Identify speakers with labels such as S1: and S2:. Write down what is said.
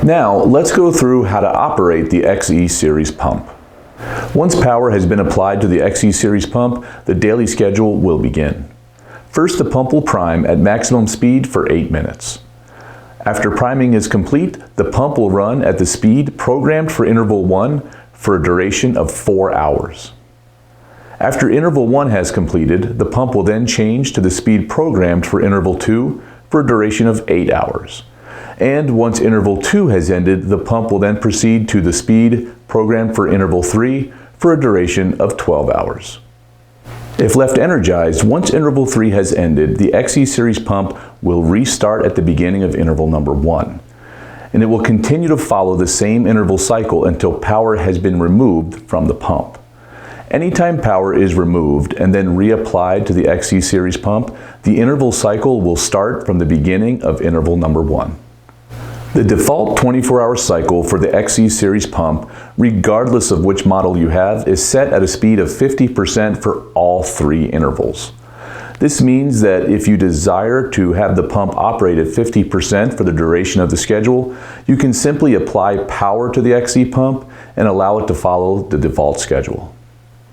S1: Now, let's go through how to operate the XE series pump. Once power has been applied to the XE series pump, the daily schedule will begin. First, the pump will prime at maximum speed for 8 minutes. After priming is complete, the pump will run at the speed programmed for interval 1 for a duration of 4 hours. After interval 1 has completed, the pump will then change to the speed programmed for interval 2 for a duration of 8 hours. And once interval 2 has ended, the pump will then proceed to the speed programmed for interval 3 for a duration of 12 hours. If left energized, once interval 3 has ended, the XE series pump will restart at the beginning of interval number 1. And it will continue to follow the same interval cycle until power has been removed from the pump. Anytime power is removed and then reapplied to the XE series pump, the interval cycle will start from the beginning of interval number 1. The default 24-hour cycle for the XE series pump, regardless of which model you have, is set at a speed of 50% for all 3 intervals. This means that if you desire to have the pump operate at 50% for the duration of the schedule, you can simply apply power to the XE pump and allow it to follow the default schedule.